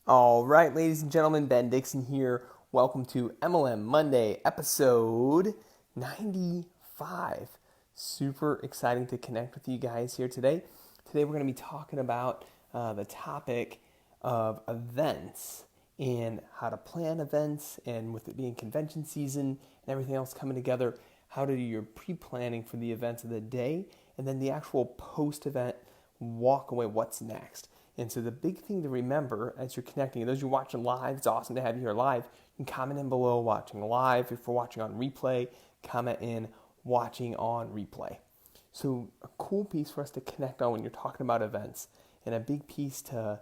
All right, ladies and gentlemen, Ben Dixon here. Welcome to MLM Monday, episode 95. Super exciting to connect with you guys here today. Today we're going to be talking about the topic of events and how to plan events, and with it being convention season and everything else coming together, how to do your pre-planning for the events of the day, and then the actual post-event walk away, what's next. And so the big thing to remember as you're connecting, and those you're watching live, it's awesome to have you here live. You can comment in below watching live. If you're watching on replay, comment in watching on replay. So a cool piece for us to connect on when you're talking about events, and a big piece to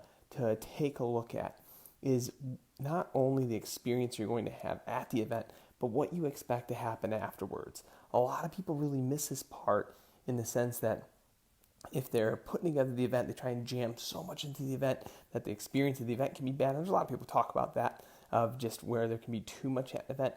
take a look at, is not only the experience you're going to have at the event, but what you expect to happen afterwards. A lot of people really miss this part, in the sense that if they're putting together the event, they try and jam so much into the event that the experience of the event can be bad. There's a lot of people talk about that, of just where there can be too much at an event.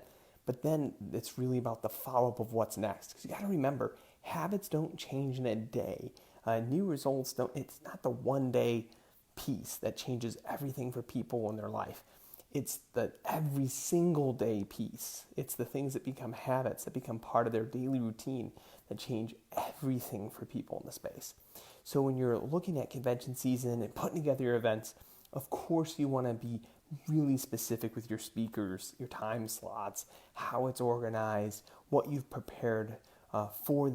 But then it's really about the follow-up of what's next. Because you got to remember, habits don't change in a day. New results don't, it's not the one day piece that changes everything for people in their life. It's the every single day piece. It's the things that become habits, that become part of their daily routine, that change everything for people in the space. So when you're looking at convention season and putting together your events, of course you want to be really specific with your speakers, your time slots, how it's organized, what you've prepared for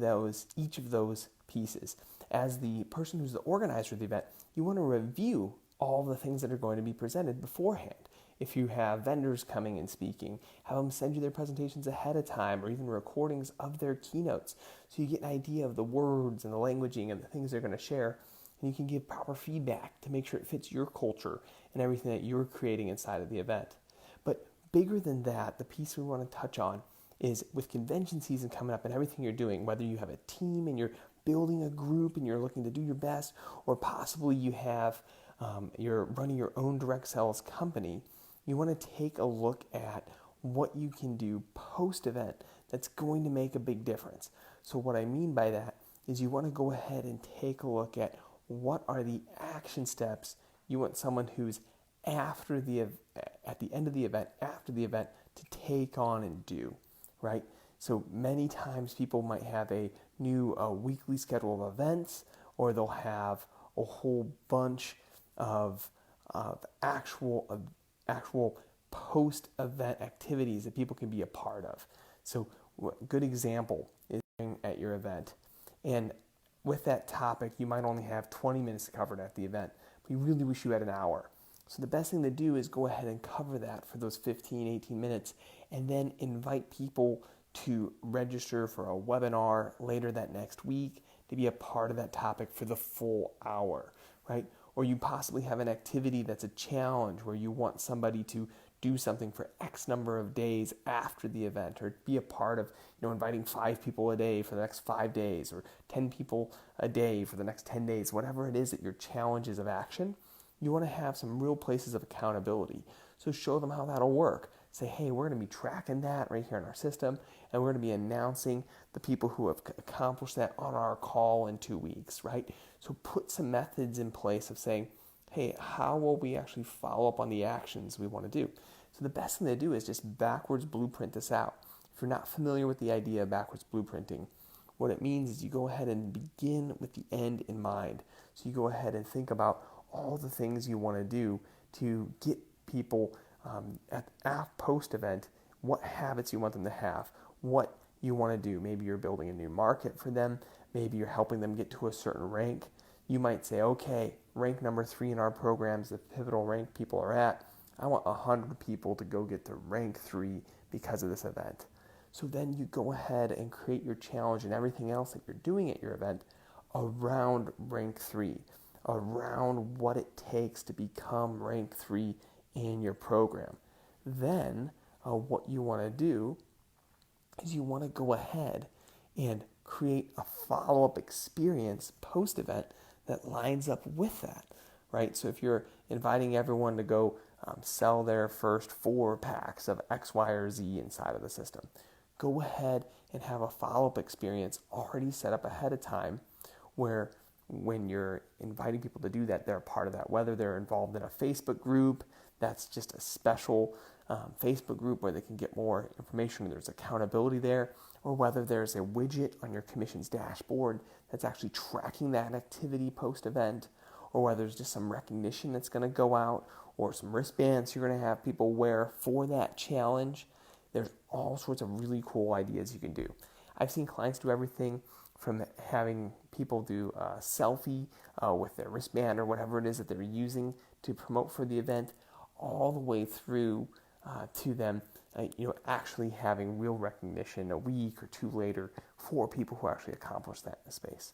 each of those pieces. As the person who's the organizer of the event, you want to review all the things that are going to be presented beforehand. If you have vendors coming and speaking, have them send you their presentations ahead of time, or even recordings of their keynotes, so you get an idea of the words and the languaging and the things they're going to share, and you can give proper feedback to make sure it fits your culture and everything that you're creating inside of the event. But bigger than that, the piece we want to touch on is, with convention season coming up and everything you're doing, whether you have a team and you're building a group and you're looking to do your best, or possibly you have you're running your own direct sales company, you want to take a look at what you can do post-event that's going to make a big difference. So what I mean by that is, you want to go ahead and take a look at what are the action steps you want someone who's at the end of the event, after the event, to take on and do, right? So many times people might have a new weekly schedule of events, or they'll have a whole bunch of actual post-event activities that people can be a part of. So a good example is at your event. And with that topic, you might only have 20 minutes to cover it at the event, but you really wish you had an hour. So the best thing to do is go ahead and cover that for those 15, 18 minutes, and then invite people to register for a webinar later that next week to be a part of that topic for the full hour, right? Or you possibly have an activity that's a challenge, where you want somebody to do something for X number of days after the event, or be a part of, inviting 5 people a day for the next 5 days, or 10 people a day for the next 10 days, whatever it is that your challenge is of action. You want to have some real places of accountability. So show them how that'll work. Say, hey, we're going to be tracking that right here in our system, and we're going to be announcing the people who have accomplished that on our call in 2 weeks, right? So put some methods in place of saying, hey, how will we actually follow up on the actions we want to do? So the best thing to do is just backwards blueprint this out. If you're not familiar with the idea of backwards blueprinting, what it means is you go ahead and begin with the end in mind. So you go ahead and think about all the things you want to do to get people at post-event, what habits you want them to have, what you want to do. Maybe you're building a new market for them. Maybe you're helping them get to a certain rank. You might say, okay, rank number 3 in our programs, the pivotal rank people are at, I want 100 people to go get to rank 3 because of this event. So then you go ahead and create your challenge and everything else that you're doing at your event around rank 3, around what it takes to become rank 3 in your program. Then what you want to do is you want to go ahead and create a follow-up experience post-event that lines up with that, right? So if you're inviting everyone to go sell their first 4 packs of X, Y, or Z inside of the system, go ahead and have a follow-up experience already set up ahead of time, where when you're inviting people to do that, they're a part of that. Whether they're involved in a Facebook group, that's just a special Facebook group where they can get more information, there's accountability there, or whether there's a widget on your commission's dashboard that's actually tracking that activity post-event, or whether there's just some recognition that's going to go out, or some wristbands you're going to have people wear for that challenge. There's all sorts of really cool ideas you can do. I've seen clients do everything from having people do a selfie with their wristband or whatever it is that they're using to promote for the event, all the way through to them actually having real recognition a week or two later for people who actually accomplish that in the space.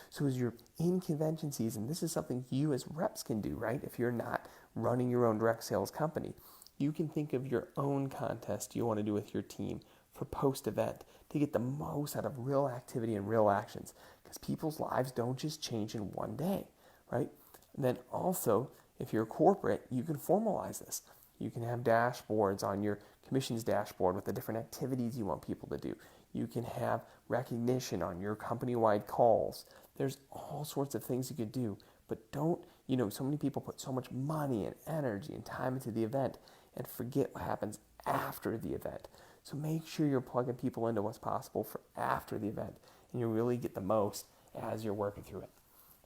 So as you're in convention season, this is something you as reps can do, right? If you're not running your own direct sales company, you can think of your own contest you want to do with your team for post-event to get the most out of real activity and real actions, because people's lives don't just change in one day, right? And then also, if you're corporate, you can formalize this. You can have dashboards on your commissions dashboard with the different activities you want people to do. You can have recognition on your company-wide calls. There's all sorts of things you could do, but don't, so many people put so much money and energy and time into the event and forget what happens after the event. So make sure you're plugging people into what's possible for after the event, and you really get the most as you're working through it.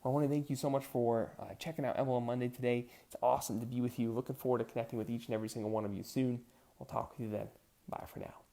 I want to thank you so much for checking out MLM Monday today. It's awesome to be with you. Looking forward to connecting with each and every single one of you soon. We'll talk with you then. Bye for now.